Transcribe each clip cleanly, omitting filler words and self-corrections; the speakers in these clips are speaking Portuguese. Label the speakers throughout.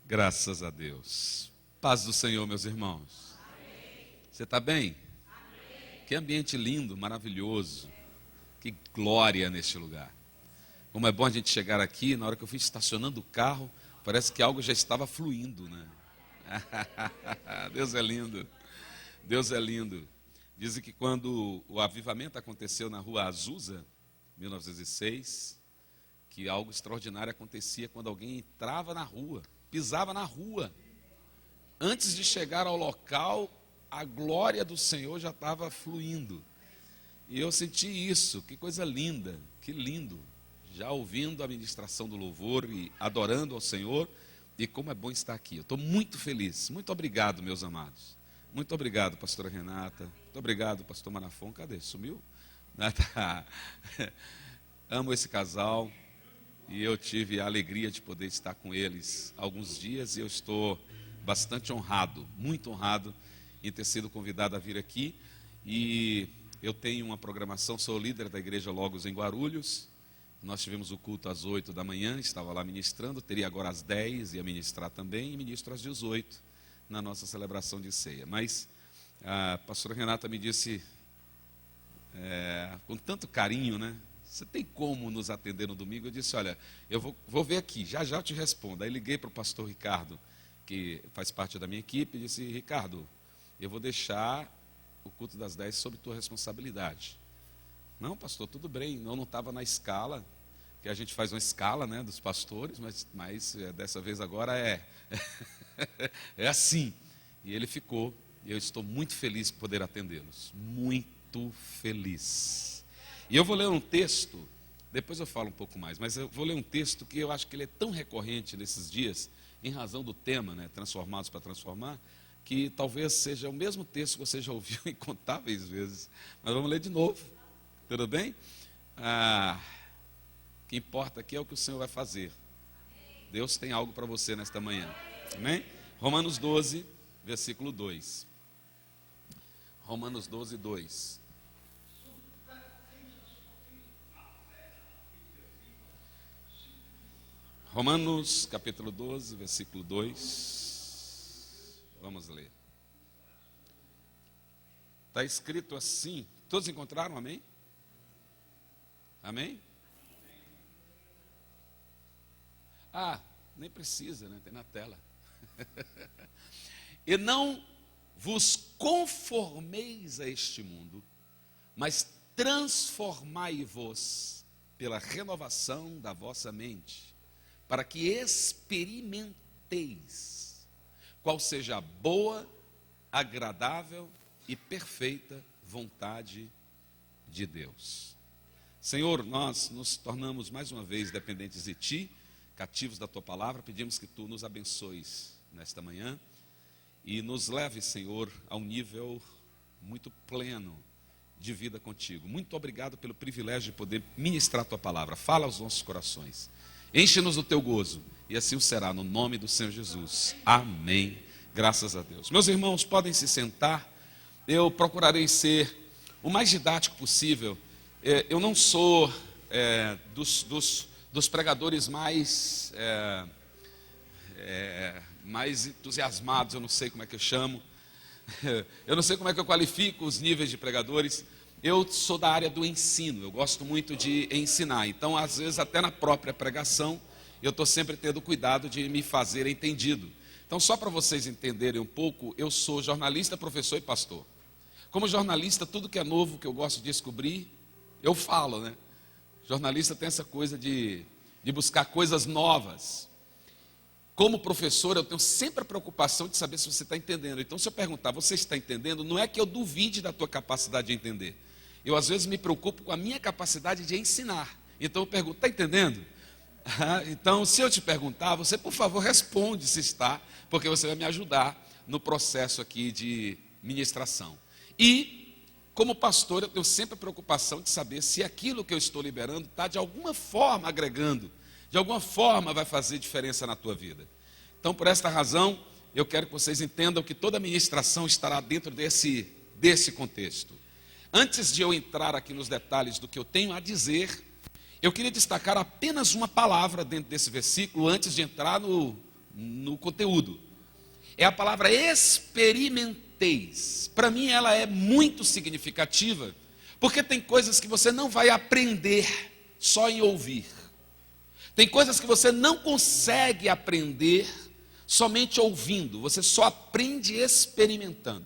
Speaker 1: Graças a Deus. Paz do Senhor, meus irmãos. Amém. Você está bem? Amém. Que ambiente lindo, maravilhoso. Que glória neste lugar. Como é bom a gente chegar aqui, na hora que eu fui estacionando o carro, parece que algo já estava fluindo, né? Deus é lindo. Deus é lindo. Dizem que quando o avivamento aconteceu na rua Azusa, 1906, que algo extraordinário acontecia quando alguém entrava na rua, pisava na rua. Antes de chegar ao local, a glória do Senhor já estava fluindo. E eu senti isso, que coisa linda, que lindo. Já ouvindo a ministração do louvor e adorando ao Senhor, e como é bom estar aqui. Eu estou muito feliz. Muito obrigado, meus amados. Muito obrigado, pastora Renata. Muito obrigado, pastor Manafon. Cadê? Sumiu? Amo esse casal. E eu tive a alegria de poder estar com eles alguns dias. E eu estou bastante honrado, muito honrado, em ter sido convidado a vir aqui. E eu tenho uma programação, sou líder da Igreja Logos em Guarulhos. Nós tivemos o culto às 8 da manhã, estava lá ministrando. Teria agora às 10, ia ministrar também. E ministro às 18, na nossa celebração de ceia. Mas a pastora Renata me disse, com tanto carinho, né? Você tem como nos atender no domingo? Eu disse, olha, eu vou ver aqui, já já eu te respondo. Aí liguei para o pastor Ricardo, que faz parte da minha equipe, e disse, Ricardo, eu vou deixar o culto das 10 sob tua responsabilidade. Não, pastor, tudo bem, eu não estava na escala, que a gente faz uma escala, né, dos pastores, mas dessa vez agora é assim. E ele ficou, e eu estou muito feliz por poder atendê-los, muito feliz. E eu vou ler um texto, depois eu falo um pouco mais, mas eu vou ler um texto que eu acho que ele é tão recorrente nesses dias, em razão do tema, né, Transformados para Transformar, que talvez seja o mesmo texto que você já ouviu incontáveis vezes, mas vamos ler de novo, tudo bem? O que importa aqui é o que o Senhor vai fazer. Deus tem algo para você nesta manhã, amém? Romanos 12, versículo 2. Romanos 12, 2. Romanos capítulo 12, versículo 2. Vamos ler. Está escrito assim. Todos encontraram? Amém? Amém? Nem precisa, né? Tem na tela. E não vos conformeis a este mundo, mas transformai-vos pela renovação da vossa mente, para que experimenteis qual seja a boa, agradável e perfeita vontade de Deus. Senhor, nós nos tornamos mais uma vez dependentes de Ti, cativos da Tua palavra. Pedimos que Tu nos abençoes nesta manhã e nos leve, Senhor, a um nível muito pleno de vida contigo. Muito obrigado pelo privilégio de poder ministrar a Tua palavra. Fala aos nossos corações. Enche-nos do Teu gozo, e assim o será, no nome do Senhor Jesus. Amém. Graças a Deus. Meus irmãos, podem se sentar. Eu procurarei ser o mais didático possível. Eu não sou dos pregadores mais entusiasmados, eu não sei como é que eu chamo. Eu não sei como é que eu qualifico os níveis de pregadores. Eu sou da área do ensino, eu gosto muito de ensinar. Então, às vezes, até na própria pregação, eu estou sempre tendo cuidado de me fazer entendido. Então, só para vocês entenderem um pouco, eu sou jornalista, professor e pastor. Como jornalista, tudo que é novo, que eu gosto de descobrir, eu falo, né? Jornalista tem essa coisa de buscar coisas novas. Como professor, eu tenho sempre a preocupação de saber se você está entendendo. Então, se eu perguntar, você está entendendo? Não é que eu duvide da tua capacidade de entender. Eu, às vezes, me preocupo com a minha capacidade de ensinar. Então, eu pergunto, está entendendo? Então, se eu te perguntar, você, por favor, responde se está, porque você vai me ajudar no processo aqui de ministração. E, como pastor, eu tenho sempre a preocupação de saber se aquilo que eu estou liberando está, de alguma forma, agregando, de alguma forma vai fazer diferença na tua vida. Então, por esta razão, eu quero que vocês entendam que toda a ministração estará dentro desse contexto. Antes de eu entrar aqui nos detalhes do que eu tenho a dizer, eu queria destacar apenas uma palavra dentro desse versículo, antes de entrar no conteúdo. É a palavra experimenteis. Para mim ela é muito significativa, porque tem coisas que você não vai aprender só em ouvir. Tem coisas que você não consegue aprender somente ouvindo, você só aprende experimentando.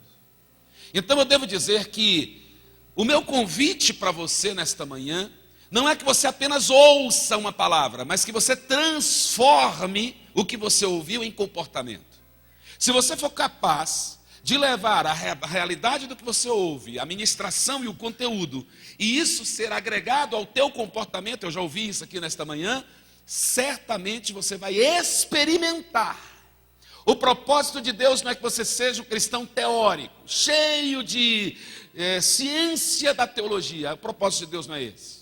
Speaker 1: Então eu devo dizer que o meu convite para você nesta manhã não é que você apenas ouça uma palavra, mas que você transforme o que você ouviu em comportamento. Se você for capaz de levar a realidade do que você ouve, a ministração e o conteúdo, e isso ser agregado ao teu comportamento, eu já ouvi isso aqui nesta manhã, certamente você vai experimentar. O propósito de Deus não é que você seja um cristão teórico, cheio de ciência da teologia. O propósito de Deus não é esse.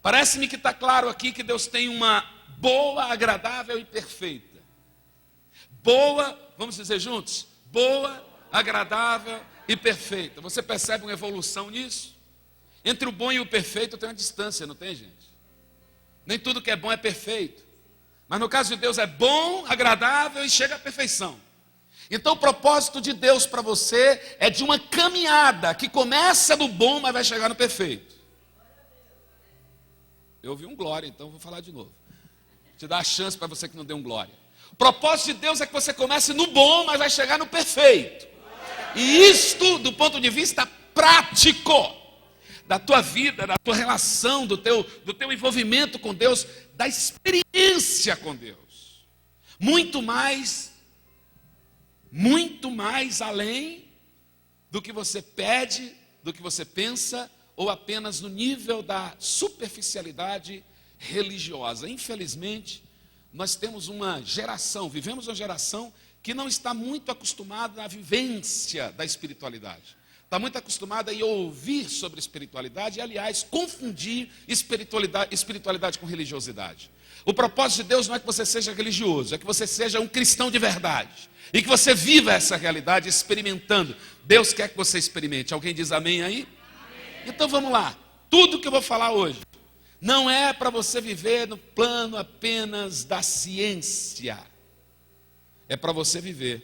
Speaker 1: Parece-me que está claro aqui que Deus tem uma boa, agradável e perfeita. Boa, vamos dizer juntos? Boa, agradável e perfeita. Você percebe uma evolução nisso? Entre o bom e o perfeito tem uma distância, não tem, gente? Nem tudo que é bom é perfeito. Mas no caso de Deus é bom, agradável e chega à perfeição. Então o propósito de Deus para você é de uma caminhada que começa no bom, mas vai chegar no perfeito. Eu ouvi um glória, então vou falar de novo. Te dar a chance para você que não deu um glória. O propósito de Deus é que você comece no bom, mas vai chegar no perfeito. E isto, do ponto de vista prático, da tua vida, da tua relação, do teu envolvimento com Deus, da experiência com Deus. Muito mais além do que você pede, do que você pensa, ou apenas no nível da superficialidade religiosa. Infelizmente, nós temos vivemos uma geração que não está muito acostumada à vivência da espiritualidade. Está muito acostumada a ouvir sobre espiritualidade e, aliás, confundir espiritualidade com religiosidade. O propósito de Deus não é que você seja religioso, é que você seja um cristão de verdade. E que você viva essa realidade experimentando. Deus quer que você experimente. Alguém diz amém aí? Amém. Então vamos lá. Tudo que eu vou falar hoje não é para você viver no plano apenas da ciência. É para você viver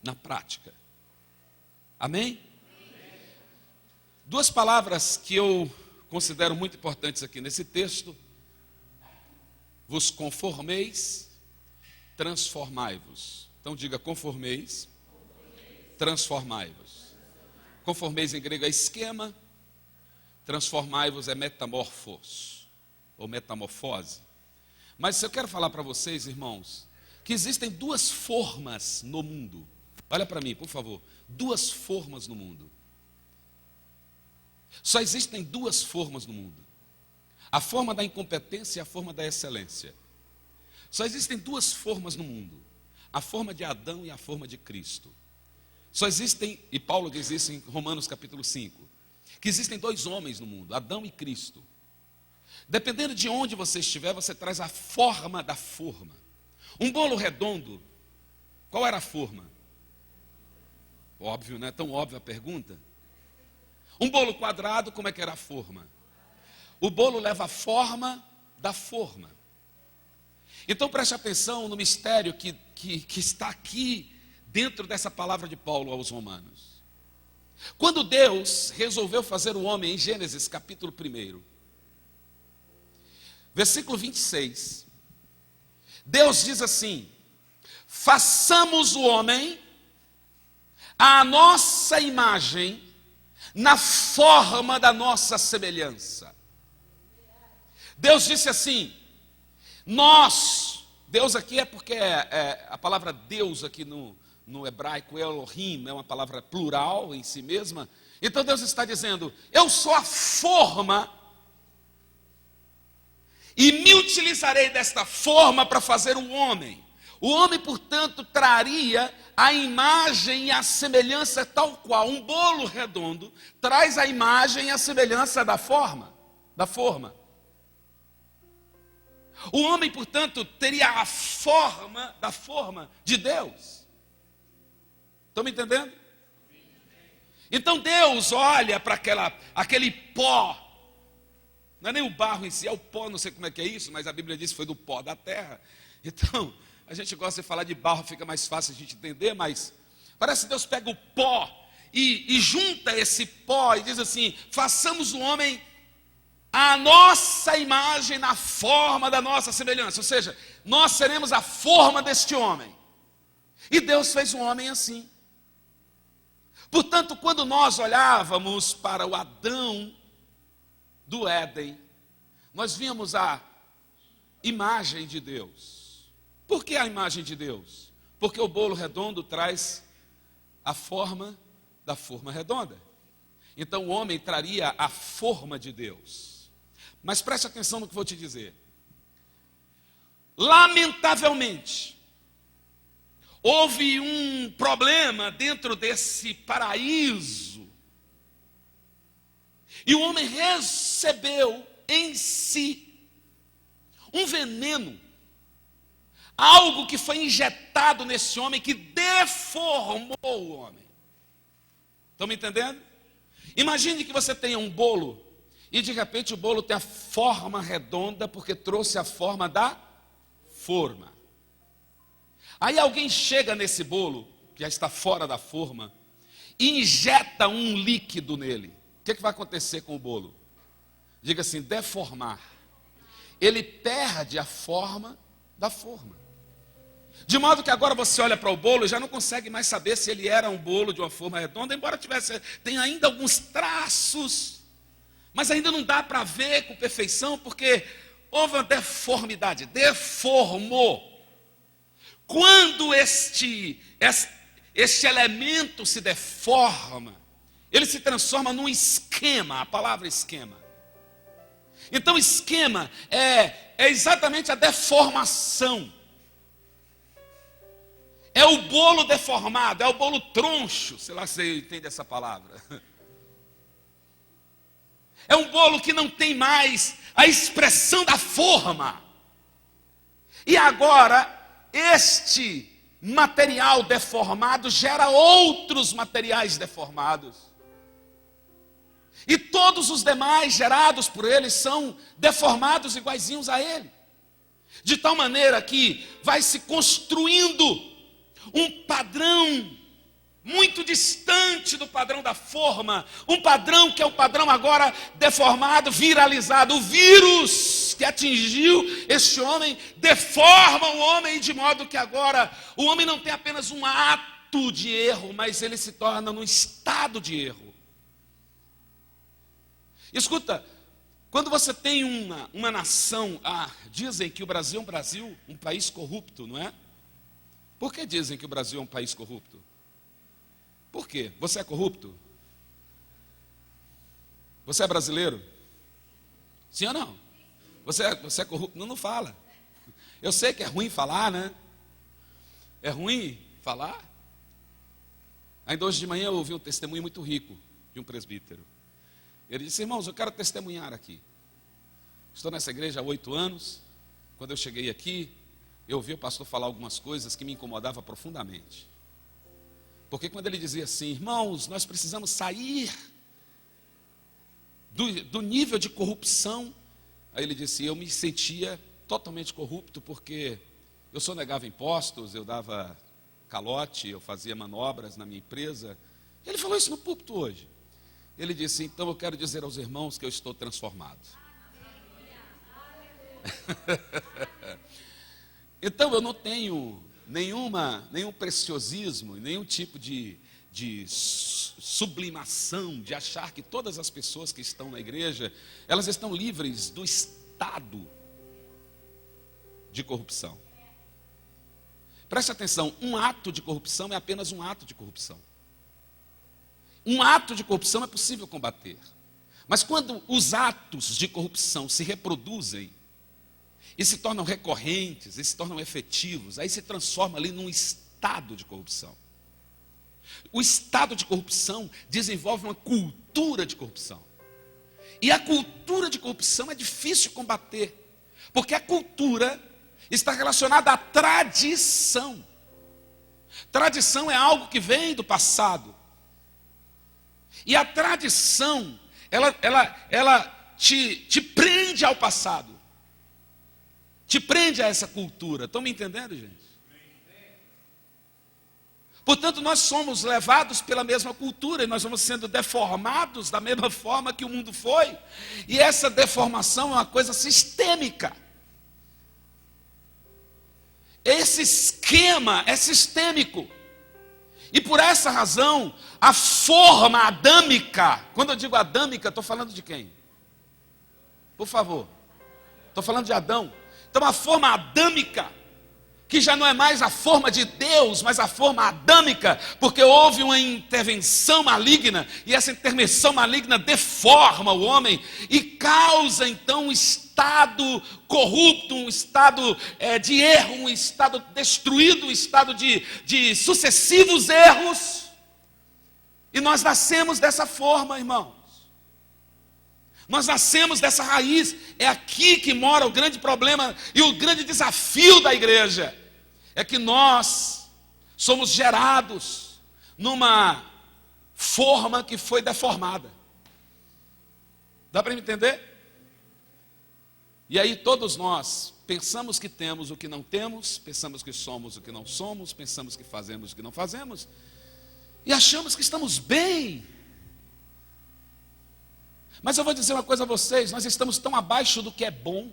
Speaker 1: na prática. Amém? Duas palavras que eu considero muito importantes aqui nesse texto. Vos conformeis, transformai-vos. Então diga conformeis, transformai-vos. Conformeis em grego é esquema, transformai-vos é metamorfos, ou metamorfose. Mas eu quero falar para vocês, irmãos, que existem duas formas no mundo. Olha para mim, por favor. Duas formas no mundo. Só existem duas formas no mundo. A forma da incompetência e a forma da excelência. Só existem duas formas no mundo. A forma de Adão e a forma de Cristo. Só existem, e Paulo diz isso em Romanos capítulo 5, que existem dois homens no mundo, Adão e Cristo. Dependendo de onde você estiver, você traz a forma da forma. Um bolo redondo, qual era a forma? Óbvio, não é tão óbvia a pergunta? Um bolo quadrado, como é que era a forma? O bolo leva a forma da forma. Então preste atenção no mistério que está aqui dentro dessa palavra de Paulo aos Romanos. Quando Deus resolveu fazer o homem em Gênesis capítulo 1, versículo 26, Deus diz assim: façamos o homem à nossa imagem, na forma da nossa semelhança. Deus disse assim, Deus aqui é porque a palavra Deus aqui no hebraico, Elohim, é uma palavra plural em si mesma. Então Deus está dizendo, eu sou a forma e me utilizarei desta forma para fazer um homem. O homem, portanto, traria a imagem e a semelhança tal qual um bolo redondo traz a imagem e a semelhança da forma. O homem, portanto, teria a forma da forma de Deus. Estão me entendendo? Então Deus olha para aquele pó. Não é nem o barro em si, é o pó, não sei como é que é isso, mas a Bíblia diz que foi do pó da terra. Então, a gente gosta de falar de barro, fica mais fácil a gente entender, mas parece que Deus pega o pó e junta esse pó e diz assim: façamos o homem a nossa imagem, na forma da nossa semelhança. Ou seja, nós seremos a forma deste homem. E Deus fez o homem assim. Portanto, quando nós olhávamos para o Adão do Éden, nós víamos a imagem de Deus. Por que a imagem de Deus? Porque o bolo redondo traz a forma da forma redonda. Então o homem traria a forma de Deus. Mas preste atenção no que vou te dizer. Lamentavelmente, houve um problema dentro desse paraíso. E o homem recebeu em si um veneno, algo que foi injetado nesse homem que deformou o homem. Estão me entendendo? Imagine que você tenha um bolo e de repente o bolo tem a forma redonda porque trouxe a forma da forma. Aí alguém chega nesse bolo, que já está fora da forma, e injeta um líquido nele. O que vai acontecer com o bolo? Diga assim: deformar. Ele perde a forma da forma. De modo que agora você olha para o bolo e já não consegue mais saber se ele era um bolo de uma forma redonda, embora tenha ainda alguns traços, mas ainda não dá para ver com perfeição, porque houve uma deformidade, deformou. Quando este elemento se deforma, ele se transforma num esquema, a palavra esquema. Então esquema é exatamente a deformação. É o bolo deformado, é o bolo troncho, sei lá se você entende essa palavra. É um bolo que não tem mais a expressão da forma. E agora, este material deformado gera outros materiais deformados. E todos os demais gerados por ele são deformados iguaizinhos a ele. De tal maneira que vai se construindo um padrão muito distante do padrão da forma, um padrão que é o padrão agora deformado, viralizado. O vírus que atingiu este homem deforma o homem de modo que agora o homem não tem apenas um ato de erro, mas ele se torna num estado de erro. Escuta, quando você tem uma nação, dizem que o Brasil é um país corrupto, não é? Por que dizem que o Brasil é um país corrupto? Por quê? Você é corrupto? Você é brasileiro? Sim ou não? Você é corrupto? Não fala. Eu sei que é ruim falar, né? É ruim falar. Ainda hoje de manhã eu ouvi um testemunho muito rico de um presbítero. Ele disse: irmãos, eu quero testemunhar aqui. Estou nessa igreja há 8 anos. Quando eu cheguei aqui, eu ouvi o pastor falar algumas coisas que me incomodavam profundamente. Porque quando ele dizia assim: irmãos, nós precisamos sair do nível de corrupção. Aí ele disse: eu me sentia totalmente corrupto, porque eu sonegava impostos, eu dava calote, eu fazia manobras na minha empresa. Ele falou isso no púlpito hoje. Ele disse: então eu quero dizer aos irmãos que eu estou transformado. Então eu não tenho nenhum preciosismo, nenhum tipo de sublimação, de achar que todas as pessoas que estão na igreja, elas estão livres do estado de corrupção. Preste atenção, um ato de corrupção é apenas um ato de corrupção. Um ato de corrupção é possível combater. Mas quando os atos de corrupção se reproduzem, e se tornam recorrentes, e se tornam efetivos, aí se transforma ali num estado de corrupção. O estado de corrupção desenvolve uma cultura de corrupção. E a cultura de corrupção é difícil combater, porque a cultura está relacionada à tradição. Tradição é algo que vem do passado. E a tradição, ela te prende ao passado. Te prende a essa cultura. Estão me entendendo, gente? Portanto, nós somos levados pela mesma cultura e nós vamos sendo deformados da mesma forma que o mundo foi. E essa deformação é uma coisa sistêmica. Esse esquema é sistêmico. E por essa razão, a forma adâmica, quando eu digo adâmica, estou falando de quem? Por favor. Estou falando de Adão. Então a forma adâmica, que já não é mais a forma de Deus, mas a forma adâmica, porque houve uma intervenção maligna, e essa intervenção maligna deforma o homem, e causa então um estado corrupto, um estado de erro, um estado destruído, um estado de sucessivos erros, e nós nascemos dessa forma, irmãos. Nós nascemos dessa raiz, é aqui que mora o grande problema e o grande desafio da igreja. É que nós somos gerados numa forma que foi deformada. Dá para me entender? E aí todos nós pensamos que temos o que não temos, pensamos que somos o que não somos, pensamos que fazemos o que não fazemos, e achamos que estamos bem. Mas eu vou dizer uma coisa a vocês, nós estamos tão abaixo do que é bom,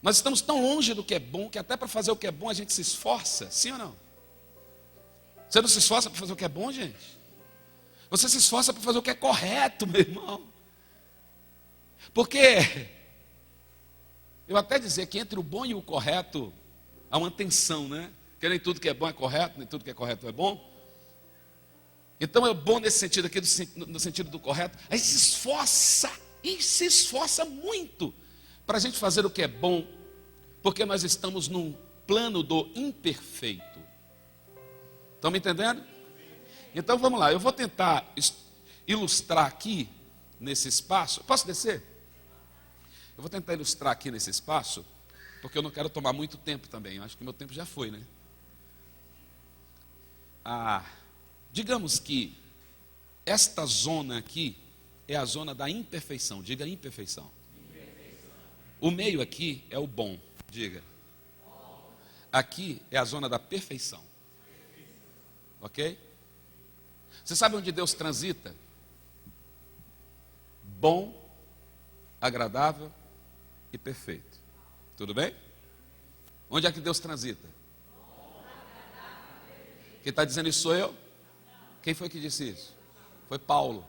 Speaker 1: nós estamos tão longe do que é bom, que até para fazer o que é bom a gente se esforça, sim ou não? Você não se esforça para fazer o que é bom, gente? Você se esforça para fazer o que é correto, meu irmão. Porque, eu até dizer que entre o bom e o correto, há uma tensão, né? Porque nem tudo que é bom é correto, nem tudo que é correto é bom. Então é bom nesse sentido aqui, no sentido do correto. A gente se esforça, e se esforça muito para a gente fazer o que é bom, porque nós estamos num plano do imperfeito. Estão me entendendo? Então vamos lá, eu vou tentar ilustrar aqui nesse espaço. Posso descer? Eu vou tentar ilustrar aqui nesse espaço, porque eu não quero tomar muito tempo também. Eu acho que meu tempo já foi, né? Digamos que esta zona aqui é a zona da imperfeição. Diga imperfeição. O meio aqui é o bom. Diga. Aqui é a zona da perfeição. Ok? Você sabe onde Deus transita? Bom, agradável e perfeito. Tudo bem? Onde é que Deus transita? Quem está dizendo isso sou eu? Quem foi que disse isso? Foi Paulo.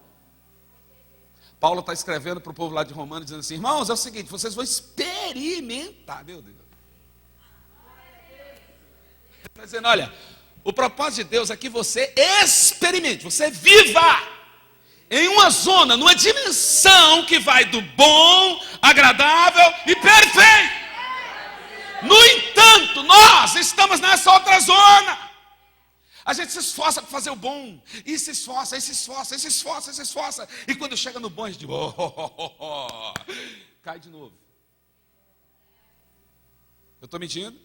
Speaker 1: Paulo está escrevendo para o povo lá de Romano, dizendo assim: irmãos, é o seguinte, vocês vão experimentar, meu Deus. Ele está dizendo, olha, o propósito de Deus é que você experimente, você viva em uma zona, numa dimensão que vai do bom, agradável e perfeito. No entanto, nós estamos nessa outra zona. A gente se esforça para fazer o bom, e se esforça, e se esforça, e se esforça, e se esforça. E quando chega no bom, a gente cai de novo. Eu estou mentindo?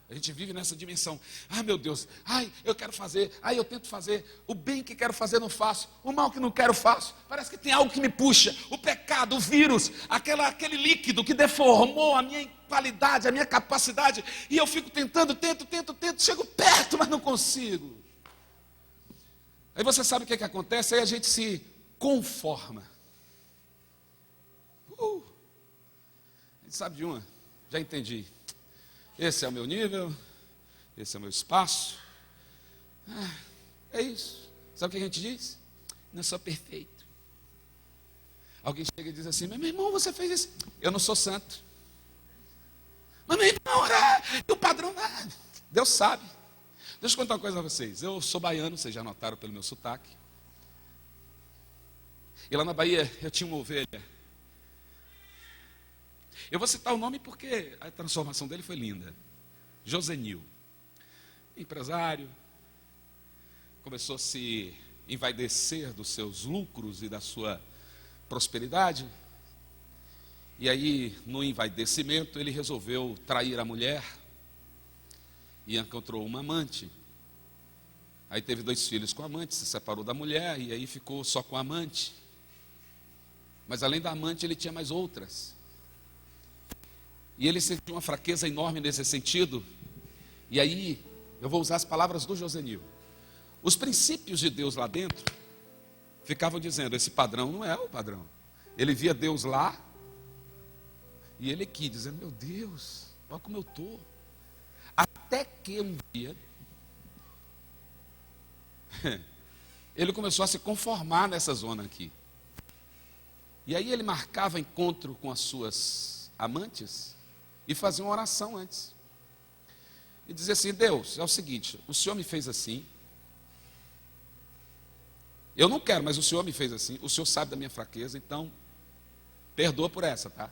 Speaker 1: A gente vive nessa dimensão. Ai meu Deus, ai eu quero fazer, ai eu tento fazer, o bem que quero fazer não faço, o mal que não quero faço. Parece que tem algo que me puxa, o pecado, o vírus, aquele líquido que deformou a minha qualidade, a minha capacidade. E eu fico tentando, tento, chego perto, mas não consigo. Aí você sabe o que acontece? Aí a gente se conforma. A gente sabe de uma, já entendi. Esse é o meu nível, esse é o meu espaço. É isso. Sabe o que a gente diz? Não sou perfeito. Alguém chega e diz assim: mas meu irmão, você fez isso. Eu não sou santo. Mas meu irmão, o padrão, Deus sabe. Deixa eu contar uma coisa a vocês. Eu sou baiano, vocês já notaram pelo meu sotaque. E lá na Bahia eu tinha uma ovelha. Eu vou citar o nome porque a transformação dele foi linda. Josenil, empresário, começou a se envaidecer dos seus lucros e da sua prosperidade. E aí, no envaidecimento, ele resolveu trair a mulher e encontrou uma amante. Aí teve 2 filhos com a amante, se separou da mulher e aí ficou só com a amante. Mas além da amante, ele tinha mais outras. E ele sentiu uma fraqueza enorme nesse sentido. E aí Eu vou usar as palavras do Josenil. Os princípios de Deus lá dentro ficavam dizendo, esse padrão não é o padrão. Ele via Deus lá e ele aqui, dizendo, meu Deus, olha como eu estou. Até que um dia ele começou a se conformar nessa zona aqui. E aí ele marcava encontro com as suas amantes e fazia uma oração antes. E dizia assim, Deus, é o seguinte, o Senhor me fez assim. Eu não quero, mas o Senhor me fez assim. O Senhor sabe da minha fraqueza, então perdoa por essa, tá?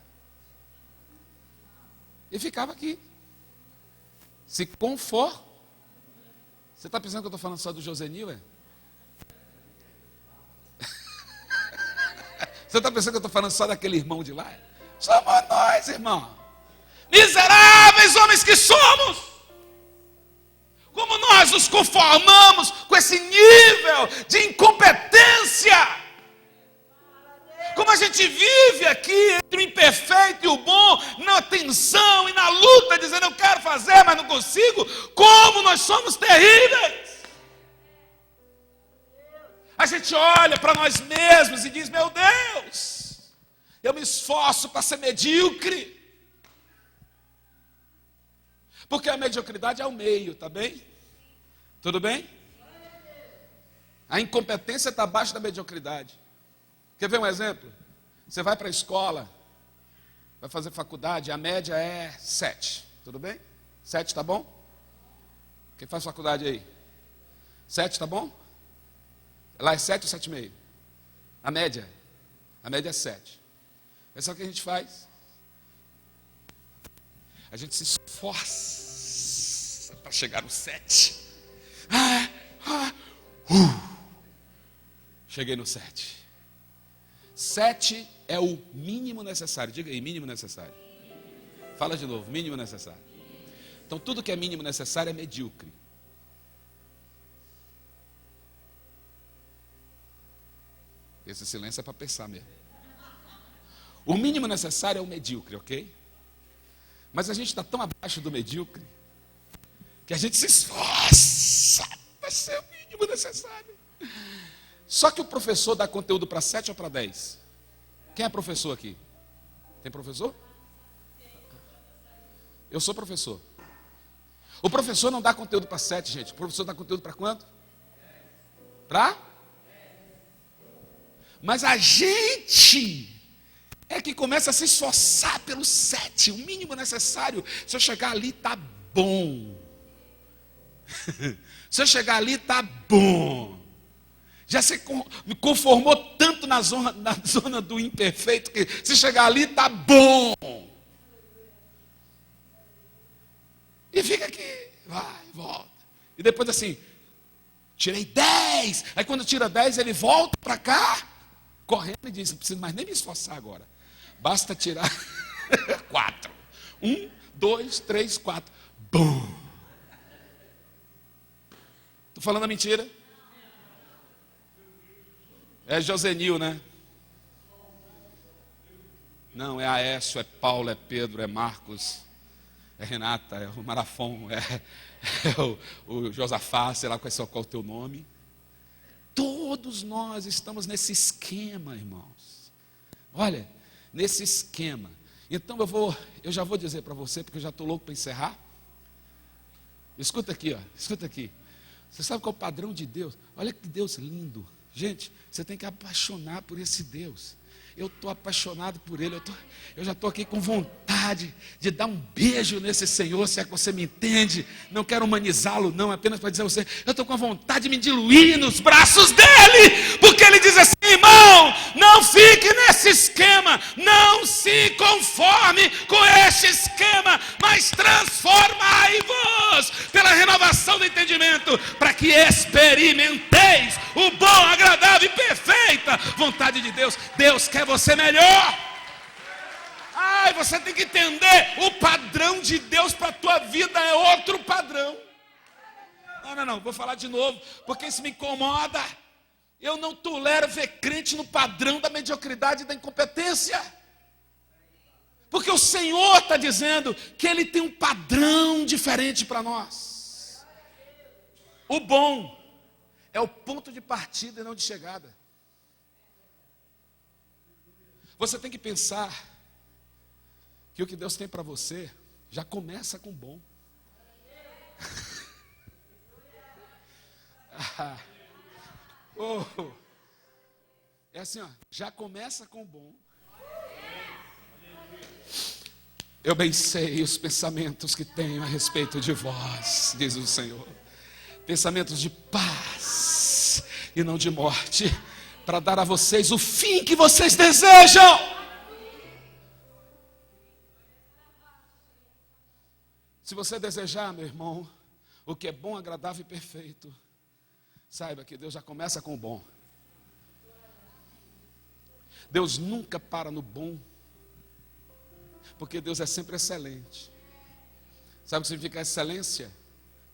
Speaker 1: E ficava aqui. Se confor. Você está pensando que eu estou falando só do Josenil, é? Você está pensando que eu estou falando só daquele irmão de lá? Somos nós, irmão. Miseráveis homens que somos. Como nós nos conformamos com esse nível de incompetência. Como a gente vive aqui entre o imperfeito e o bom, na tensão e na luta, dizendo eu quero fazer, mas não consigo. Como nós somos terríveis. A gente olha para nós mesmos e diz, meu Deus, eu me esforço para ser medíocre. Porque a mediocridade é o meio, tá bem? Tudo bem? A incompetência está abaixo da mediocridade. Quer ver um exemplo? Você vai para a escola, vai fazer faculdade, a média é 7, tudo bem? 7 tá bom? Quem faz faculdade aí? 7 tá bom? Lá é 7 ou 7,5? A média é 7. É só o que a gente faz. A gente se esforça para chegar no 7. Cheguei no 7. 7 é o mínimo necessário. Diga aí, mínimo necessário. Fala de novo, mínimo necessário. Então tudo que é mínimo necessário é medíocre. Esse silêncio é para pensar mesmo. O mínimo necessário é o medíocre, ok? Mas a gente está tão abaixo do medíocre que a gente se esforça para ser o mínimo necessário. Só que o professor dá conteúdo para 7 ou para 10? Quem é professor aqui? Tem professor? Eu sou professor. O professor não dá conteúdo para 7, gente. O professor dá conteúdo para quanto? Para? Mas a gente é que começa a se esforçar pelo 7, o mínimo necessário. Se eu chegar ali, tá bom. Se eu chegar ali, tá bom. Já se me conformou tanto na zona do imperfeito que se chegar ali, tá bom. E fica aqui, vai, volta. E depois assim, tirei 10. Aí quando tira 10, ele volta para cá, correndo e diz, não preciso mais nem me esforçar agora. Basta tirar 4. 1, 2, 3, 4. Bum. Estou falando a mentira? É Josenil, né? Não, é Aécio, é Paulo, é Pedro, é Marcos, é Renata, é o Marafon, é o Josafá, sei lá qual é o teu nome. Todos nós estamos nesse esquema, irmãos. Olha, nesse esquema. Então eu já vou dizer para você, porque eu já estou louco para encerrar. Escuta aqui, ó, escuta aqui. Você sabe qual é o padrão de Deus? Olha que Deus lindo. Gente, você tem que apaixonar por esse Deus. Eu estou apaixonado por Ele. Eu já estou aqui com vontade de dar um beijo nesse Senhor, se é que você me entende. Não quero humanizá-lo, não, apenas para dizer a você, eu estou com a vontade de me diluir nos braços dEle, porque Ele diz assim, irmão, não fique nesse esquema, não se conforme com este esquema, mas transformai-vos pela renovação do entendimento, para que experimenteis o bom, agradável e perfeita vontade de Deus. Deus quer você melhor. Ai, você tem que entender, o padrão de Deus para a tua vida é outro padrão. Não, vou falar de novo, porque isso me incomoda. Eu não tolero ver crente no padrão da mediocridade e da incompetência. Porque o Senhor está dizendo que Ele tem um padrão diferente para nós. O bom é o ponto de partida e não de chegada. Você tem que pensar que o que Deus tem para você já começa com bom. É assim, ó, já começa com bom. Eu bem sei os pensamentos que tenho a respeito de vós, diz o Senhor. Pensamentos de paz e não de morte, para dar a vocês o fim que vocês desejam. Se você desejar, meu irmão, o que é bom, agradável e perfeito, saiba que Deus já começa com o bom. Deus nunca para no bom, porque Deus é sempre excelente. Sabe o que significa excelência?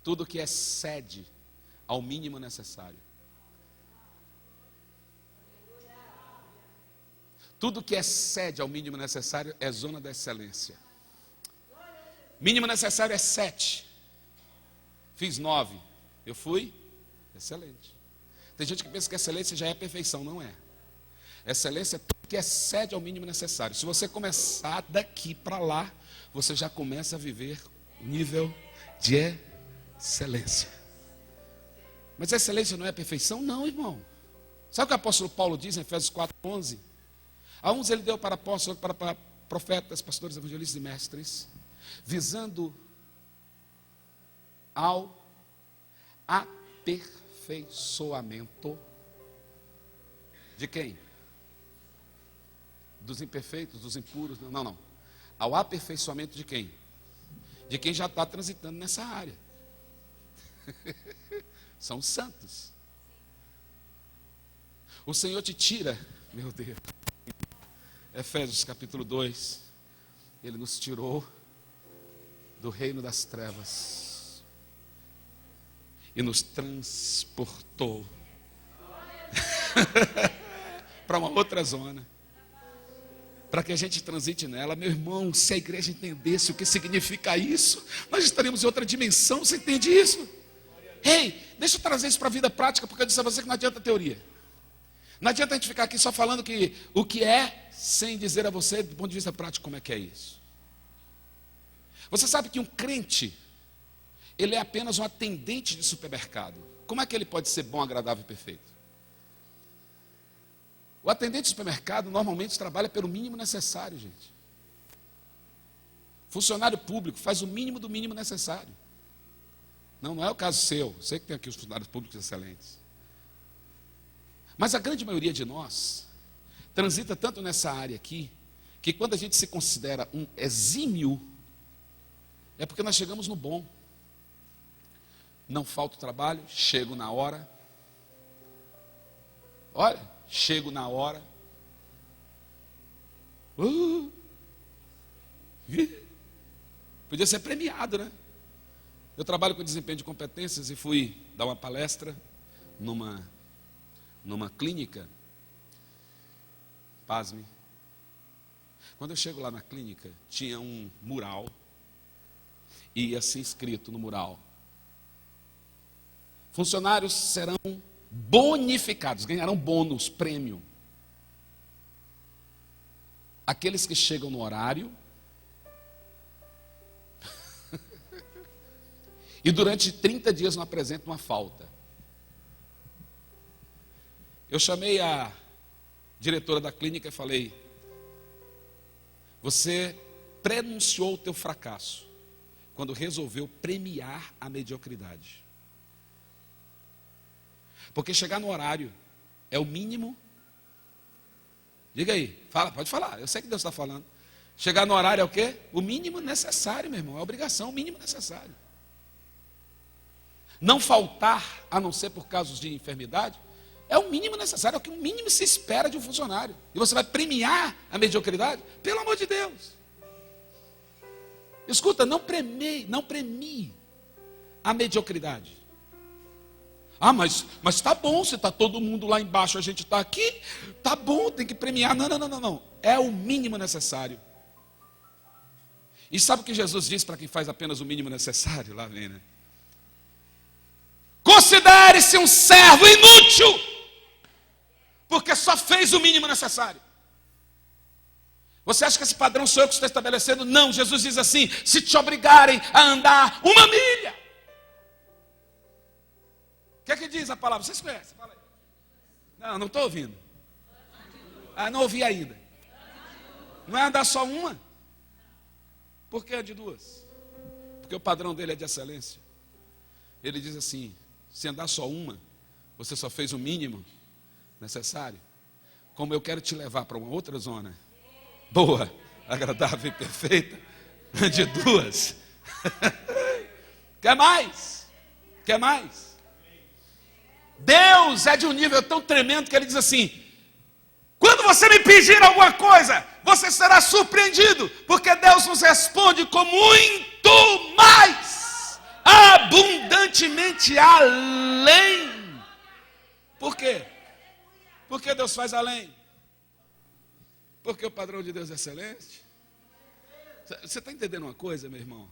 Speaker 1: Tudo que excede ao mínimo necessário. Tudo que excede ao mínimo necessário é zona da excelência. Mínimo necessário é 7. Fiz 9. Eu fui excelente. Tem gente que pensa que excelência já é perfeição. Não é. Excelência é tudo que excede ao mínimo necessário. Se você começar daqui para lá, você já começa a viver o nível de excelência. Mas excelência não é perfeição? Não, irmão. Sabe o que o apóstolo Paulo diz em Efésios 4:11? A uns ele deu para apóstolos, para profetas, pastores, evangelistas e mestres, visando ao aperfeiçoamento de quem? Dos imperfeitos, dos impuros? Não. Ao aperfeiçoamento de quem? De quem já está transitando nessa área. São os santos. O Senhor te tira, meu Deus. Efésios capítulo 2. Ele nos tirou do reino das trevas e nos transportou para uma outra zona, para que a gente transite nela. Meu irmão, se a igreja entendesse o que significa isso, nós estaríamos em outra dimensão. Você entende isso? Ei, deixa eu trazer isso para a vida prática, porque eu disse a você que não adianta teoria. Não adianta a gente ficar aqui só falando que o que é, sem dizer a você, do ponto de vista prático, como é que é isso. Você sabe que um crente, ele é apenas um atendente de supermercado. Como é que ele pode ser bom, agradável e perfeito? O atendente de supermercado normalmente trabalha pelo mínimo necessário, gente. Funcionário público faz o mínimo do mínimo necessário. Não é o caso seu. Sei que tem aqui os funcionários públicos excelentes. Mas a grande maioria de nós transita tanto nessa área aqui, que quando a gente se considera um exímio, é porque nós chegamos no bom. Não falta o trabalho, chego na hora. Olha, chego na hora. Podia ser premiado, né? Eu trabalho com desempenho de competências e fui dar uma palestra numa clínica. Pasme. Quando eu chego lá na clínica, tinha um mural e assim escrito no mural: funcionários serão bonificados, ganharão bônus, prêmio. Aqueles que chegam no horário e durante 30 dias não apresentam uma falta. Eu chamei a diretora da clínica e falei: você prenunciou o teu fracasso quando resolveu premiar a mediocridade. Porque chegar no horário é o mínimo. Diga aí, fala, pode falar, eu sei que Deus está falando. Chegar no horário é o quê? O mínimo necessário, meu irmão, é obrigação, o mínimo necessário. Não faltar, a não ser por casos de enfermidade, é o mínimo necessário, é o que o mínimo se espera de um funcionário. E você vai premiar a mediocridade? Pelo amor de Deus. Escuta, não premie a mediocridade. Ah, mas tá bom, se está todo mundo lá embaixo, a gente está aqui, tá bom, tem que premiar. Não. É o mínimo necessário. E sabe o que Jesus diz para quem faz apenas o mínimo necessário? Lá vem, né? Considere-se um servo inútil, porque só fez o mínimo necessário. Você acha que esse padrão sou eu que estou estabelecendo? Não, Jesus diz assim: se te obrigarem a andar 1 milha. O que é que diz a palavra? Vocês conhecem? Fala aí. Não estou ouvindo. Não ouvi ainda. Não é andar só 1? Por que de 2? Porque o padrão dele é de excelência. Ele diz assim: se andar só 1, você só fez o mínimo necessário. Como eu quero te levar para uma outra zona boa, agradável e perfeita, de 2. Quer mais? Quer mais? Deus é de um nível tão tremendo que ele diz assim: quando você me pedir alguma coisa, você será surpreendido, porque Deus nos responde com muito mais, abundantemente além. Por quê? Porque Deus faz além. Porque o padrão de Deus é excelente. Você está entendendo uma coisa, meu irmão?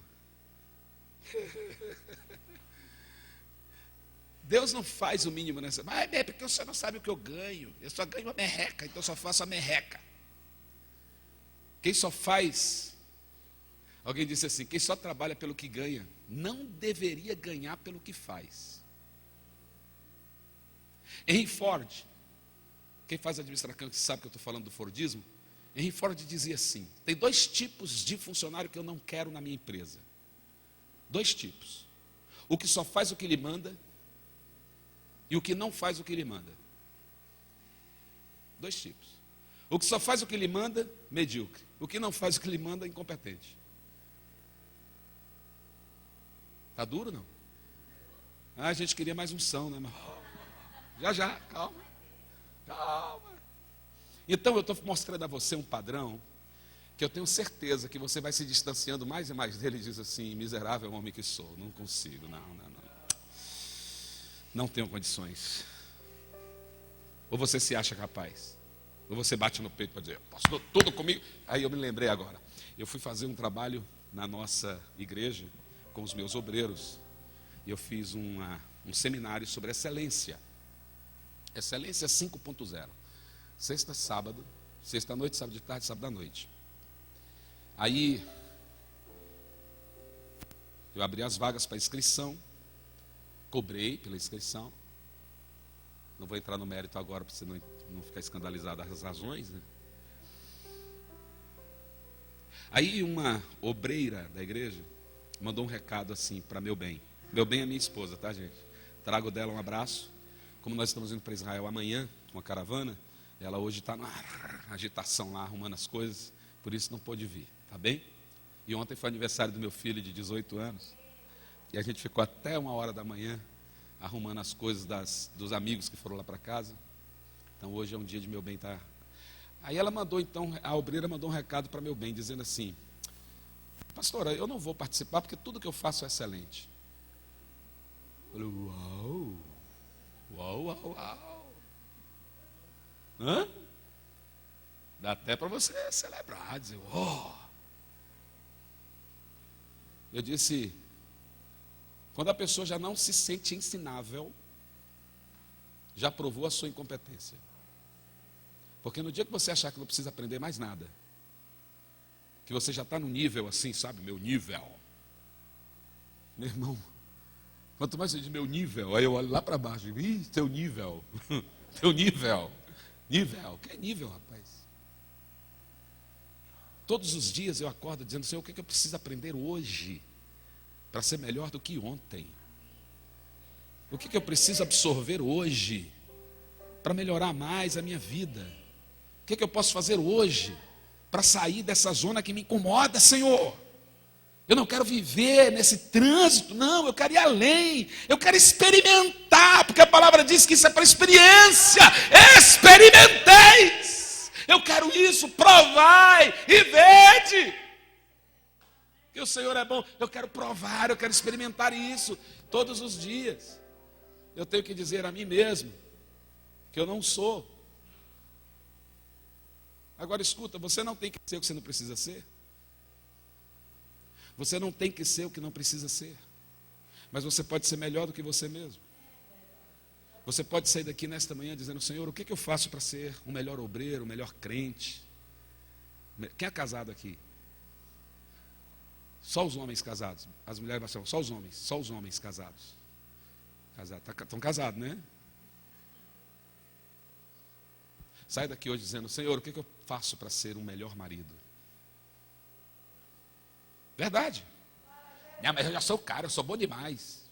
Speaker 1: Deus não faz o mínimo nessa. Mas é porque você não sabe o que eu ganho. Eu só ganho a merreca, então eu só faço a merreca. Quem só faz, alguém disse assim: quem só trabalha pelo que ganha, não deveria ganhar pelo que faz. Henry Ford, quem faz administração que sabe que eu estou falando do Fordismo, Henry Ford dizia assim: tem 2 tipos de funcionário que eu não quero na minha empresa. 2 tipos. O que só faz o que lhe manda e o que não faz o que lhe manda. 2 tipos. O que só faz o que lhe manda, medíocre. O que não faz o que lhe manda, incompetente. Está duro, não? A gente queria mais unção, né? Já, calma. Calma. Então eu estou mostrando a você um padrão que eu tenho certeza que você vai se distanciando mais e mais dele e diz assim: miserável homem que sou, não consigo, não tenho condições. Ou você se acha capaz, ou você bate no peito para dizer: pastor, tudo comigo. Aí eu me lembrei agora, eu fui fazer um trabalho na nossa igreja com os meus obreiros, e eu fiz um seminário sobre excelência. Excelência 5.0. Sexta noite, sábado de tarde, sábado à noite. Aí eu abri as vagas para inscrição, cobrei pela inscrição. Não vou entrar no mérito agora para você não ficar escandalizado as razões, né? Aí uma obreira da igreja mandou um recado assim para meu bem. Meu bem é minha esposa, tá, gente? Trago dela um abraço. Como nós estamos indo para Israel amanhã, com uma caravana, ela hoje está na agitação lá, arrumando as coisas, por isso não pôde vir, tá bem? E ontem foi aniversário do meu filho de 18 anos, e a gente ficou até 1h da manhã, arrumando as coisas dos amigos que foram lá para casa. Então hoje é um dia de meu bem estar. Aí ela mandou então, a obreira mandou um recado para meu bem, dizendo assim: pastora, eu não vou participar porque tudo que eu faço é excelente. Eu falei: uau. Hã? Dá até para você celebrar, dizer: Eu disse: quando a pessoa já não se sente ensinável, já provou a sua incompetência. Porque no dia que você achar que não precisa aprender mais nada, que você já está no nível assim, sabe, meu nível. Meu irmão, quanto mais eu digo meu nível, aí eu olho lá para baixo, teu nível, teu nível. Nível, o que é nível, rapaz? Todos os dias eu acordo dizendo: Senhor, o que é que eu preciso aprender hoje para ser melhor do que ontem? O que é que eu preciso absorver hoje para melhorar mais a minha vida? O que é que eu posso fazer hoje para sair dessa zona que me incomoda, Senhor? Eu não quero viver nesse trânsito, não, eu quero ir além, eu quero experimentar, porque a palavra diz que isso é para experiência. Experimenteis, eu quero isso, provai e vede que o Senhor é bom. Eu quero provar, eu quero experimentar isso todos os dias. Eu tenho que dizer a mim mesmo que eu não sou. Agora escuta, você não tem que ser o que você não precisa ser. Você não tem que ser o que não precisa ser. Mas você pode ser melhor do que você mesmo. Você pode sair daqui nesta manhã dizendo: Senhor, o que eu faço para ser um melhor obreiro, um melhor crente? Quem é casado aqui? Só os homens casados. As mulheres vão falar: só os homens casados. Estão casados, né? Sai daqui hoje dizendo: Senhor, o que eu faço para ser um melhor marido? Verdade. Não, mas eu já sou o cara, eu sou bom demais.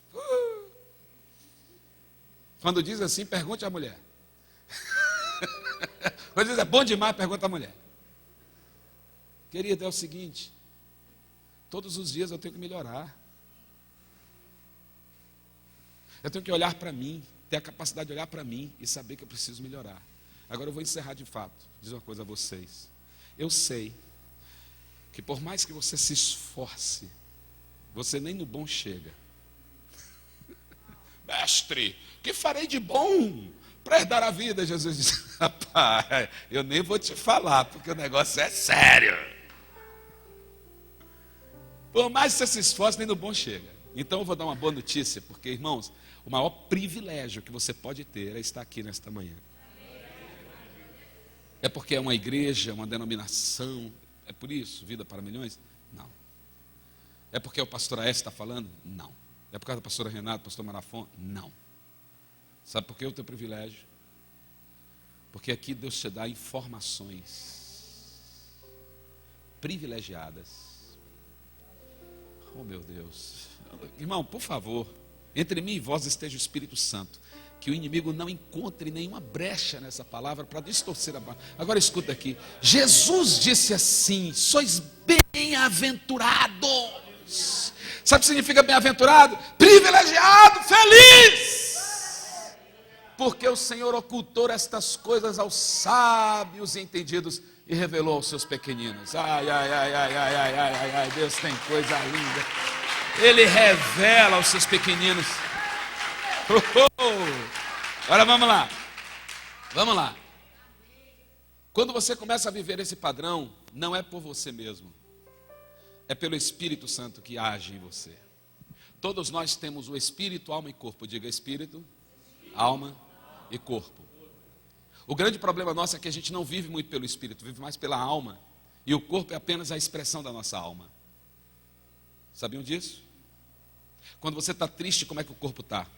Speaker 1: Quando diz assim, pergunte à mulher. Quando diz é bom demais, pergunta à mulher. Querida, é o seguinte: todos os dias eu tenho que melhorar. Eu tenho que olhar para mim, ter a capacidade de olhar para mim e saber que eu preciso melhorar. Agora eu vou encerrar de fato. Diz uma coisa a vocês. Eu sei que por mais que você se esforce, você nem no bom chega. Mestre, que farei de bom para herdar a vida? Jesus disse: rapaz, eu nem vou te falar, porque o negócio é sério. Por mais que você se esforce, nem no bom chega. Então eu vou dar uma boa notícia, porque, irmãos, o maior privilégio que você pode ter é estar aqui nesta manhã. É porque é uma igreja, uma denominação, é por isso, Vida para Milhões? Não. É porque o pastor Aécio está falando? Não. É por causa da pastora Renata, pastor Marafon? Não. Sabe por que eu tenho privilégio? Porque aqui Deus te dá informações privilegiadas. Oh, meu Deus. Irmão, por favor, entre mim e vós esteja o Espírito Santo. Que o inimigo não encontre nenhuma brecha nessa palavra para distorcer a palavra. Agora escuta aqui. Jesus disse assim: sois bem-aventurados. Sabe o que significa bem-aventurado? Privilegiado, feliz. Porque o Senhor ocultou estas coisas aos sábios e entendidos e revelou aos seus pequeninos. Ai, ai, ai, ai, ai, ai, ai, ai, Deus tem coisa linda. Ele revela aos seus pequeninos. Agora vamos lá. Vamos lá. Quando você começa a viver esse padrão, não é por você mesmo. É pelo Espírito Santo que age em você. Todos nós temos o espírito, alma e corpo. Diga: espírito, alma e corpo. O grande problema nosso é que a gente não vive muito pelo espírito, vive mais pela alma. E o corpo é apenas a expressão da nossa alma. Sabiam disso? Quando você está triste, como é que o corpo está?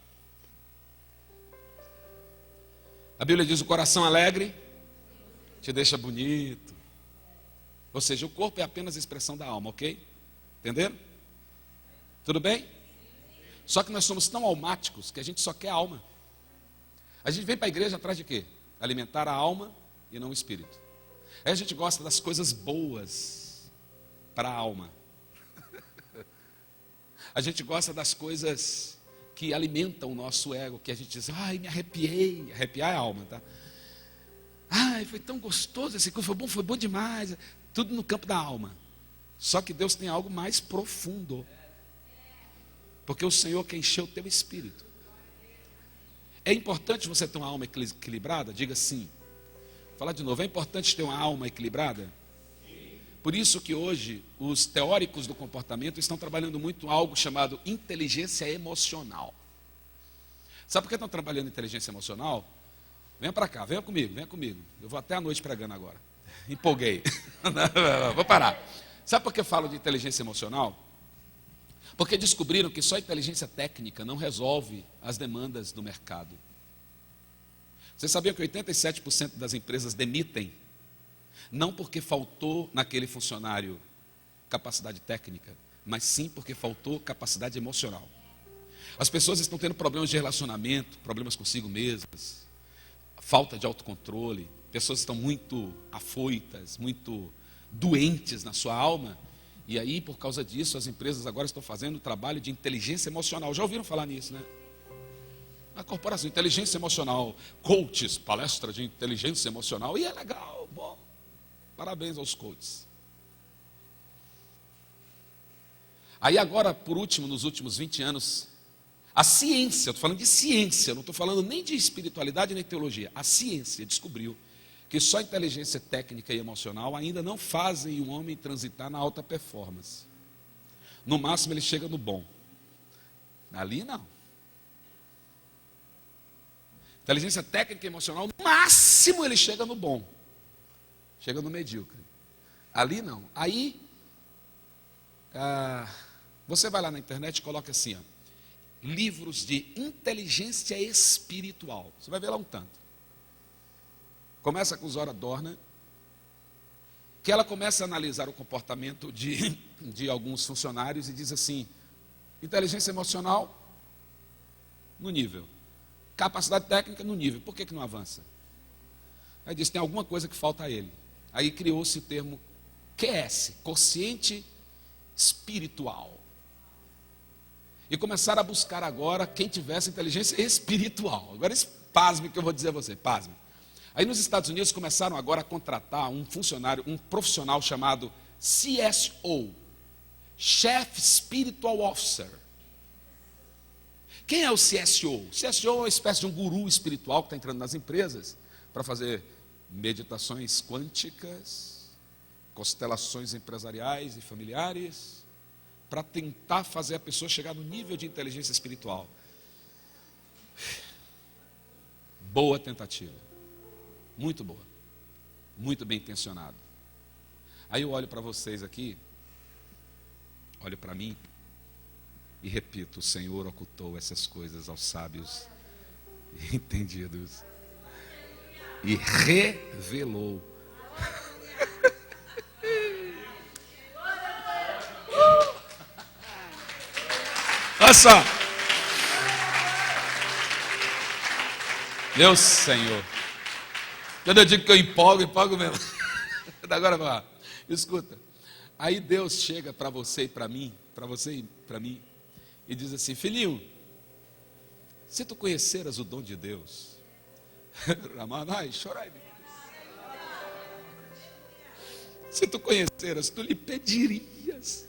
Speaker 1: A Bíblia diz: o coração alegre te deixa bonito. Ou seja, o corpo é apenas a expressão da alma, ok? Entenderam? Tudo bem? Só que nós somos tão almáticos que a gente só quer a alma. A gente vem para a igreja atrás de quê? Alimentar a alma e não o espírito. Aí a gente gosta das coisas boas para a alma. A gente gosta das coisas que alimentam o nosso ego, que a gente diz: ai, me arrepiei. Arrepiar é a alma, tá? Ai, foi tão gostoso esse curso, foi bom demais. Tudo no campo da alma. Só que Deus tem algo mais profundo. Porque o Senhor quer encher o teu espírito. É importante você ter uma alma equilibrada? Diga sim. Vou falar de novo, é importante ter uma alma equilibrada? Por isso que hoje os teóricos do comportamento estão trabalhando muito algo chamado inteligência emocional. Sabe por que estão trabalhando inteligência emocional? Venha para cá, venha comigo. Eu vou até a noite pregando agora. Empolguei. Vou parar. Sabe por que eu falo de inteligência emocional? Porque descobriram que só inteligência técnica não resolve as demandas do mercado. Vocês sabiam que 87% das empresas demitem? Não porque faltou naquele funcionário capacidade técnica, mas sim porque faltou capacidade emocional. As pessoas estão tendo problemas de relacionamento, problemas consigo mesmas, falta de autocontrole, pessoas estão muito afoitas, muito doentes na sua alma, e aí, por causa disso, as empresas agora estão fazendo um trabalho de inteligência emocional. Já ouviram falar nisso, né? A corporação, inteligência emocional, coaches, palestra de inteligência emocional, e é legal, bom. Parabéns aos coaches. Aí agora, por último, nos últimos 20 anos, a ciência, eu estou falando de ciência, não estou falando nem de espiritualidade nem teologia, a ciência descobriu que só inteligência técnica e emocional ainda não fazem um homem transitar na alta performance. No máximo ele chega no bom. Ali não. Inteligência técnica e emocional, no máximo ele chega no bom. Chega no medíocre. Ali não. Aí, você vai lá na internet e coloca assim, ó, livros de inteligência espiritual. Você vai ver lá um tanto. Começa com Zora Dorna, que ela começa a analisar o comportamento de alguns funcionários e diz assim, inteligência emocional no nível, capacidade técnica no nível, por que não avança? Aí diz, tem alguma coisa que falta a ele. Aí criou-se o termo QS, quociente espiritual. E começaram a buscar agora quem tivesse inteligência espiritual. Agora, pasme que eu vou dizer a você, pasme. Aí nos Estados Unidos começaram agora a contratar um funcionário, um profissional chamado CSO, Chief Spiritual Officer. Quem é o CSO? O CSO é uma espécie de um guru espiritual que está entrando nas empresas para fazer meditações quânticas, constelações empresariais e familiares, para tentar fazer a pessoa chegar no nível de inteligência espiritual. Boa tentativa, muito boa, muito bem intencionado. Aí eu olho para vocês aqui, olho para mim e repito, o Senhor ocultou essas coisas aos sábios e entendidos e revelou. Olha só, meu Senhor, quando eu digo que eu empolgo mesmo. Agora vai, escuta. Aí Deus chega para você e para mim, e diz assim, filhinho, se tu conheceras o dom de Deus, se tu conheceras, tu lhe pedirias,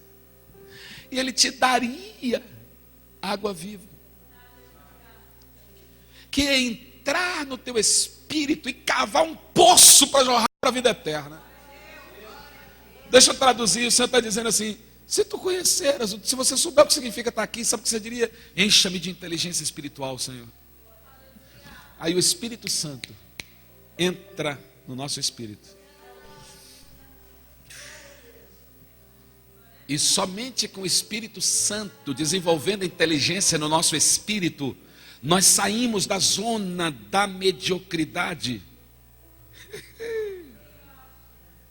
Speaker 1: e ele te daria água viva, que é entrar no teu espírito e cavar um poço para jorrar para a vida eterna. Deixa eu traduzir, o Senhor está dizendo assim, se tu conheceras, se você souber o que significa estar aqui, sabe o que você diria? Encha-me de inteligência espiritual, Senhor. Aí o Espírito Santo entra no nosso espírito. E somente com o Espírito Santo desenvolvendo a inteligência no nosso espírito, nós saímos da zona da mediocridade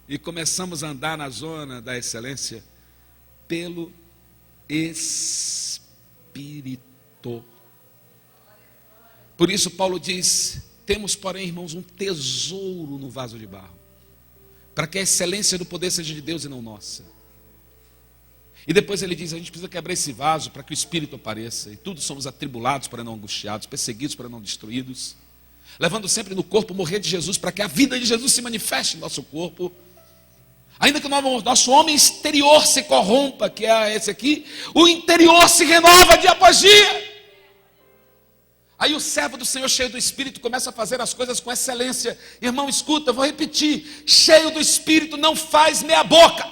Speaker 1: e começamos a andar na zona da excelência pelo Espírito. Por isso Paulo diz, temos porém, irmãos, um tesouro no vaso de barro, para que a excelência do poder seja de Deus e não nossa. E depois ele diz, a gente precisa quebrar esse vaso para que o Espírito apareça, e todos somos atribulados para não angustiados, perseguidos para não destruídos, levando sempre no corpo o morrer de Jesus, para que a vida de Jesus se manifeste no nosso corpo. Ainda que o nosso homem exterior se corrompa, que é esse aqui, o interior se renova dia após dia. Aí o servo do Senhor, cheio do Espírito, começa a fazer as coisas com excelência. Irmão, escuta, eu vou repetir, cheio do Espírito não faz meia boca,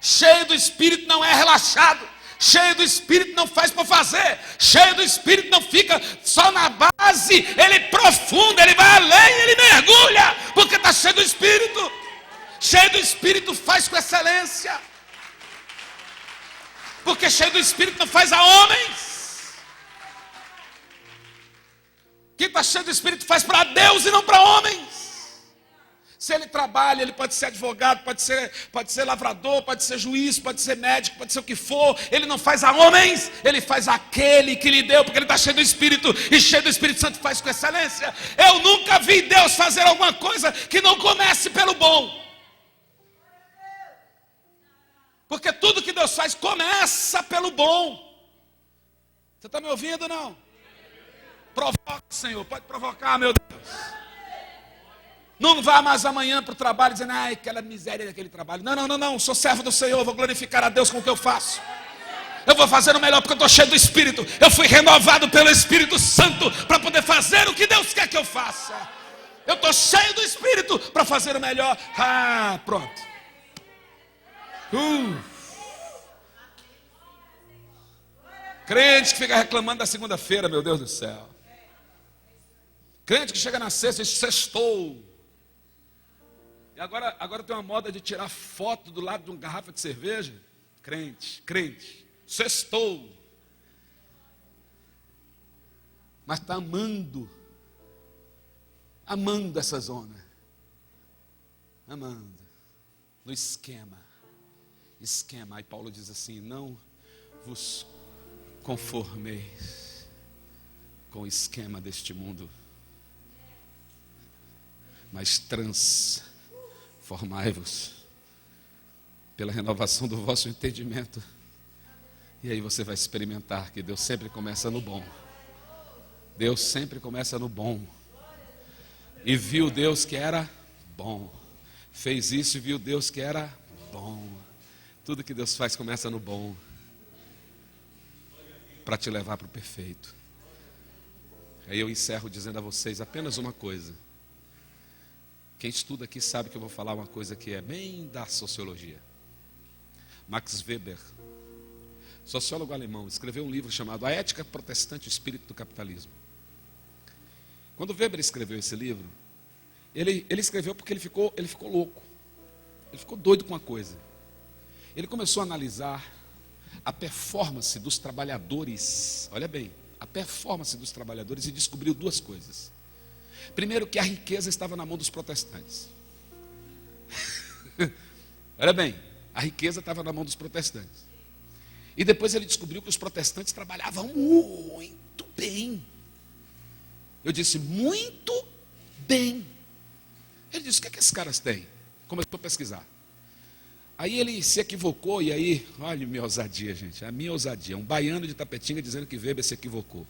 Speaker 1: cheio do Espírito não é relaxado, cheio do Espírito não faz por fazer, cheio do Espírito não fica só na base, ele profunda, ele vai além, ele mergulha, porque está cheio do Espírito. Cheio do Espírito faz com excelência, porque cheio do Espírito não faz a homens. Quem está cheio do Espírito faz para Deus e não para homens. Se ele trabalha, ele pode ser advogado, pode ser lavrador, pode ser juiz, pode ser médico, pode ser o que for. Ele não faz a homens, ele faz aquele que lhe deu, porque ele está cheio do Espírito, e cheio do Espírito Santo faz com excelência. Eu nunca vi Deus fazer alguma coisa que não comece pelo bom. Porque tudo que Deus faz começa pelo bom. Você está me ouvindo ou não? Provoca, Senhor, pode provocar, meu Deus. Não vá mais amanhã para o trabalho dizendo, ai, aquela miséria daquele trabalho. Não, sou servo do Senhor, vou glorificar a Deus com o que eu faço. Eu vou fazer o melhor porque eu estou cheio do Espírito. Eu fui renovado pelo Espírito Santo para poder fazer o que Deus quer que eu faça. Eu estou cheio do Espírito para fazer o melhor. Pronto. Crente que fica reclamando da segunda-feira, meu Deus do céu. Crente que chega na sexta e diz, sextou. E agora tem uma moda de tirar foto do lado de uma garrafa de cerveja. Crente, sextou. Mas está amando essa zona. Amando. No esquema. Aí Paulo diz assim, não vos conformeis com o esquema deste mundo, mas transformai-vos pela renovação do vosso entendimento. E aí você vai experimentar que Deus sempre começa no bom. Deus sempre começa no bom. E viu Deus que era bom. Fez isso e viu Deus que era bom. Tudo que Deus faz começa no bom, para te levar para o perfeito. Aí eu encerro dizendo a vocês apenas uma coisa. Quem estuda aqui sabe que eu vou falar uma coisa que é bem da sociologia. Max Weber, sociólogo alemão, escreveu um livro chamado A Ética Protestante e o Espírito do Capitalismo. Quando Weber escreveu esse livro, ele escreveu porque ele ficou louco. Ele ficou doido com uma coisa. Ele começou a analisar a performance dos trabalhadores. Olha bem, a performance dos trabalhadores, e descobriu duas coisas. Primeiro, que a riqueza estava na mão dos protestantes. Olha bem, a riqueza estava na mão dos protestantes. E depois ele descobriu que os protestantes trabalhavam muito bem. Eu disse, muito bem. Ele disse, o que é que esses caras têm? Começou a pesquisar. Aí ele se equivocou, e aí, olha a minha ousadia, gente, a minha ousadia. Um baiano de Tapetinga dizendo que Weber se equivocou.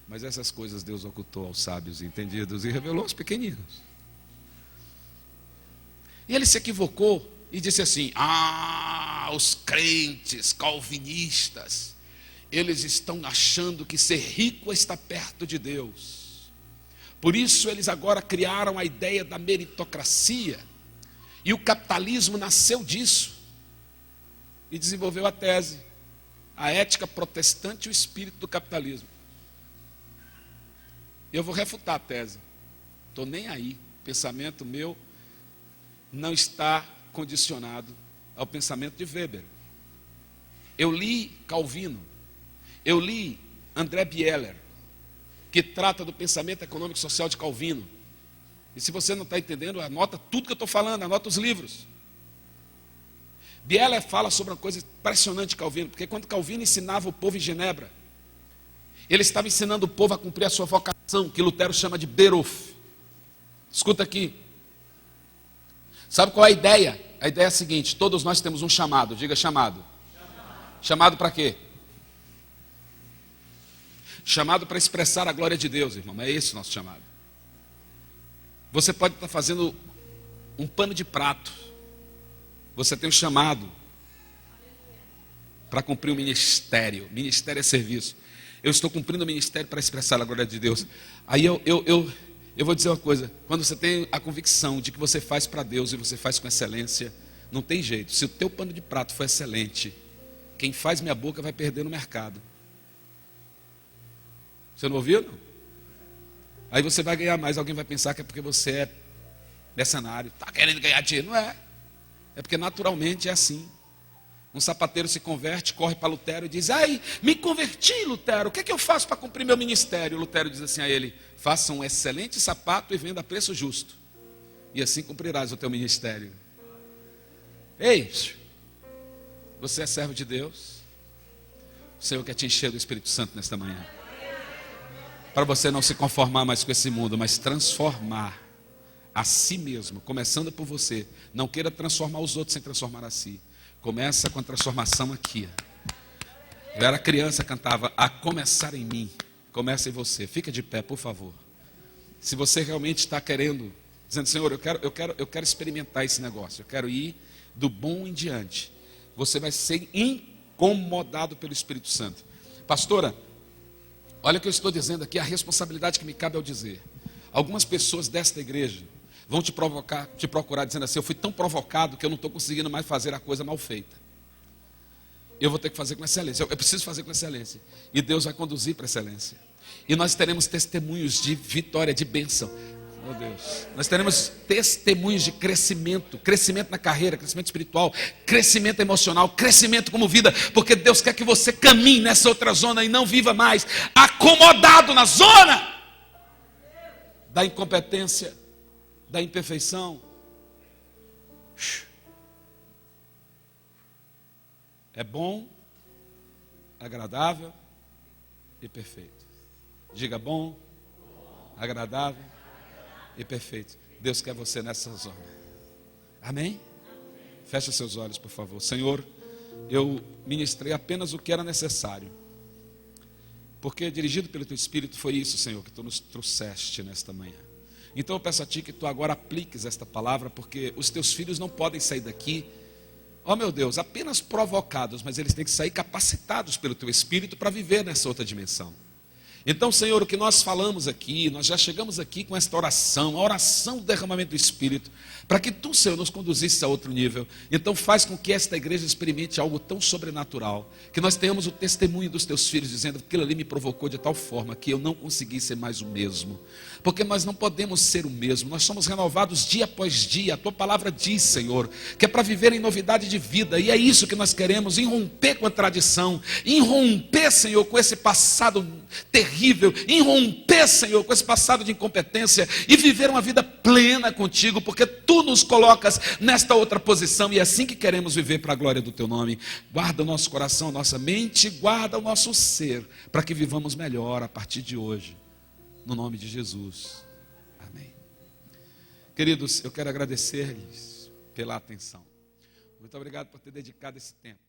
Speaker 1: Mas essas coisas Deus ocultou aos sábios e entendidos e revelou aos pequeninos. E ele se equivocou e disse assim, os crentes calvinistas, eles estão achando que ser rico está perto de Deus. Por isso eles agora criaram a ideia da meritocracia. E o capitalismo nasceu disso. E desenvolveu a tese, a ética protestante e o espírito do capitalismo. E eu vou refutar a tese. Estou nem aí. O pensamento meu não está condicionado ao pensamento de Weber. Eu li Calvino. Eu li André Bieler, que trata do pensamento econômico e social de Calvino. E se você não está entendendo, anota tudo que eu estou falando, anota os livros. Bieler fala sobre uma coisa impressionante de Calvino, porque quando Calvino ensinava o povo em Genebra, ele estava ensinando o povo a cumprir a sua vocação, que Lutero chama de Beruf. Escuta aqui. Sabe qual é a ideia? A ideia é a seguinte, todos nós temos um chamado, diga chamado. Chamado para quê? Chamado para expressar a glória de Deus, irmão, é esse o nosso chamado. Você pode estar fazendo um pano de prato. Você tem um chamado para cumprir um ministério. Ministério é serviço. Eu estou cumprindo o ministério para expressar a glória de Deus. Aí eu vou dizer uma coisa. Quando você tem a convicção de que você faz para Deus e você faz com excelência, não tem jeito. Se o teu pano de prato for excelente, quem faz minha boca vai perder no mercado. Você não ouviu, não? Aí você vai ganhar mais, alguém vai pensar que é porque você é mercenário, está querendo ganhar dinheiro. Não é. É porque naturalmente é assim. Um sapateiro se converte, corre para Lutero e diz, ai, me converti, Lutero, o que é que eu faço para cumprir meu ministério? Lutero diz assim a ele, faça um excelente sapato e venda a preço justo. E assim cumprirás o teu ministério. Ei, você é servo de Deus. O Senhor quer te encher do Espírito Santo nesta manhã. Para você não se conformar mais com esse mundo, mas transformar a si mesmo, começando por você. Não queira transformar os outros sem transformar a si. Começa com a transformação aqui. Eu era criança, cantava, a começar em mim. Começa em você. Fica de pé, por favor. Se você realmente está querendo, dizendo, Senhor, eu quero experimentar esse negócio. Eu quero ir do bom em diante. Você vai ser incomodado pelo Espírito Santo. Pastora, olha o que eu estou dizendo aqui, a responsabilidade que me cabe ao dizer. Algumas pessoas desta igreja vão te procurar dizendo assim, eu fui tão provocado que eu não estou conseguindo mais fazer a coisa mal feita. eu vou ter que fazer com excelência. Eu preciso fazer com excelência. E Deus vai conduzir para a excelência. E nós teremos testemunhos de vitória, de bênção. Meu Deus. Nós teremos testemunhos de crescimento. Crescimento na carreira, crescimento espiritual, crescimento emocional, crescimento como vida. Porque Deus quer que você caminhe nessa outra zona e não viva mais acomodado na zona da incompetência, da imperfeição. É bom, agradável e perfeito. Diga bom, agradável e perfeito. Deus quer você nessa zona. Amém? Feche seus olhos, por favor. Senhor, eu ministrei apenas o que era necessário. Porque dirigido pelo Teu Espírito foi isso, Senhor, que Tu nos trouxeste nesta manhã. Então eu peço a Ti que Tu agora apliques esta palavra, porque os Teus filhos não podem sair daqui, ó meu Deus, apenas provocados, mas eles têm que sair capacitados pelo Teu Espírito para viver nessa outra dimensão. Então, Senhor, o que nós falamos aqui, nós já chegamos aqui com esta oração, a oração do derramamento do Espírito, para que Tu, Senhor, nos conduzisse a outro nível. Então faz com que esta igreja experimente algo tão sobrenatural, que nós tenhamos o testemunho dos Teus filhos, dizendo que aquilo ali me provocou de tal forma que eu não consegui ser mais o mesmo. Porque nós não podemos ser o mesmo, nós somos renovados dia após dia. A Tua palavra diz, Senhor, que é para viver em novidade de vida, e é isso que nós queremos, irromper com a tradição, irromper, Senhor, com esse passado terrível, irromper, Senhor, com esse passado de incompetência e viver uma vida plena contigo, porque Tu nos colocas nesta outra posição e é assim que queremos viver para a glória do Teu nome. Guarda o nosso coração, a nossa mente, guarda o nosso ser, para que vivamos melhor a partir de hoje, no nome de Jesus. Amém. Queridos, eu quero agradecer-lhes pela atenção. Muito obrigado por ter dedicado esse tempo.